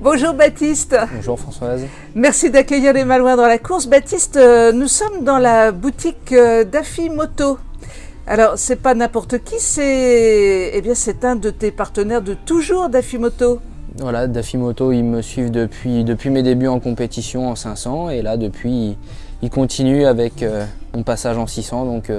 Bonjour Baptiste. Bonjour Françoise. Merci d'accueillir les Malouins dans la course. Baptiste, nous sommes dans la boutique d'Afi Moto. Alors, c'est pas n'importe qui, c'est un de tes partenaires de toujours d'Afi Moto. Voilà, d'Afi Moto, ils me suivent depuis mes débuts en compétition en 500 et là depuis ils continuent avec mon passage en 600 donc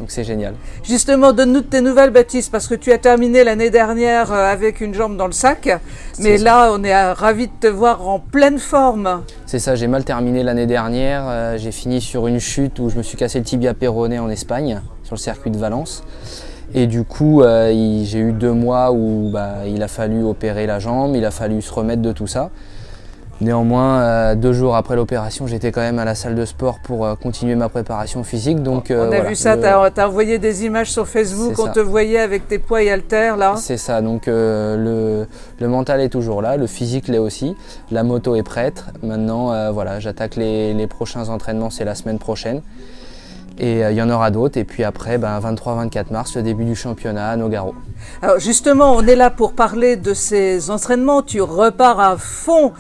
c'est génial. Justement, donne-nous de tes nouvelles Baptiste, parce que tu as terminé l'année dernière avec une jambe dans le sac, mais là on est ravis de te voir en pleine forme. C'est ça, j'ai mal terminé l'année dernière, j'ai fini sur une chute où je me suis cassé le tibia péroné en Espagne, sur le circuit de Valence. Et du coup, j'ai eu 2 mois où il a fallu opérer la jambe, il a fallu se remettre de tout ça. Néanmoins, 2 jours après l'opération, j'étais quand même à la salle de sport pour continuer ma préparation physique. Donc, on a vu ça, tu as envoyé des images sur Facebook, on te voyait avec tes poids et haltères là. C'est ça, donc le mental est toujours là, le physique l'est aussi, la moto est prête. Maintenant, j'attaque les prochains entraînements, c'est la semaine prochaine. Et il y en aura d'autres. Et puis après, 23-24 mars, le début du championnat à Nogaro. Alors justement, on est là pour parler de ces entraînements. Tu repars à fond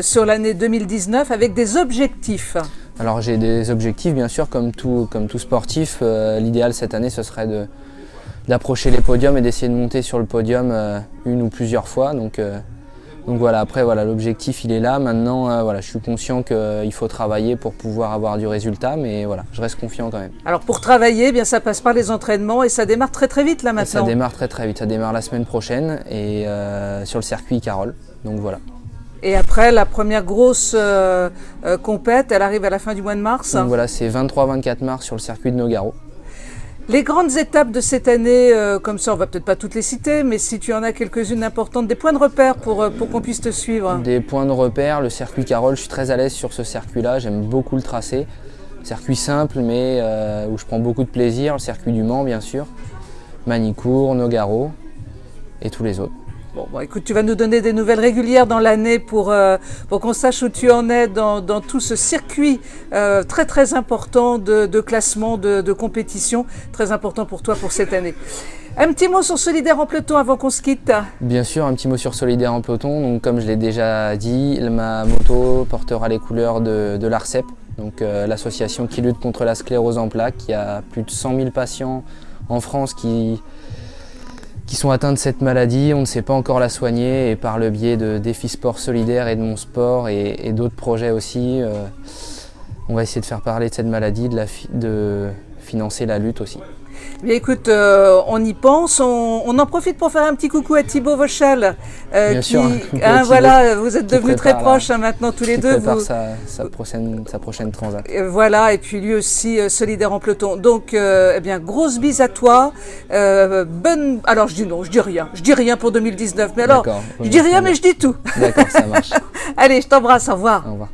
sur l'année 2019 avec des objectifs. Alors j'ai des objectifs, bien sûr, comme tout sportif. L'idéal cette année, ce serait d'approcher les podiums et d'essayer de monter sur le podium une ou plusieurs fois. Donc voilà, après l'objectif il est là. Maintenant je suis conscient qu'il faut travailler pour pouvoir avoir du résultat, mais voilà, je reste confiant quand même. Alors pour travailler, ça passe par les entraînements et ça démarre très très vite là maintenant. Ça démarre très très vite, ça démarre la semaine prochaine et sur le circuit Carole, donc voilà. Et après la première grosse compète, elle arrive à la fin du mois de mars. Donc voilà, c'est 23-24 mars sur le circuit de Nogaro. Les grandes étapes de cette année, comme ça on va peut-être pas toutes les citer, mais si tu en as quelques-unes importantes, des points de repère pour qu'on puisse te suivre. Des points de repère, le circuit Carole, je suis très à l'aise sur ce circuit-là, j'aime beaucoup le tracé. Circuit simple mais où je prends beaucoup de plaisir, le circuit du Mans bien sûr, Manicourt, Nogaro et tous les autres. Bon, écoute, tu vas nous donner des nouvelles régulières dans l'année pour qu'on sache où tu en es dans tout ce circuit très très important de classement, de compétition, très important pour toi pour cette année. Un petit mot sur Solidaire en peloton avant qu'on se quitte. Bien sûr, un petit mot sur Solidaire en peloton. Donc, comme je l'ai déjà dit, ma moto portera les couleurs de l'ARCEP, donc l'association qui lutte contre la sclérose en plaques. Il y a plus de 100 000 patients en France qui sont atteints de cette maladie. On ne sait pas encore la soigner et par le biais de Défi Sport Solidaire et de mon sport et d'autres projets aussi, on va essayer de faire parler de cette maladie, de financer la lutte aussi. Bien écoute, on y pense, on en profite pour faire un petit coucou à Thibaut Vauchal. Bien sûr, voilà, vous êtes devenus très proches maintenant tous les deux. Il prépare sa prochaine transat. Voilà, et puis lui aussi solidaire en peloton. Donc, grosse bise à toi. Alors je dis non, je dis rien pour 2019. Mais alors, je dis rien, mais je dis tout. D'accord, ça marche. Allez, je t'embrasse, au revoir. Au revoir.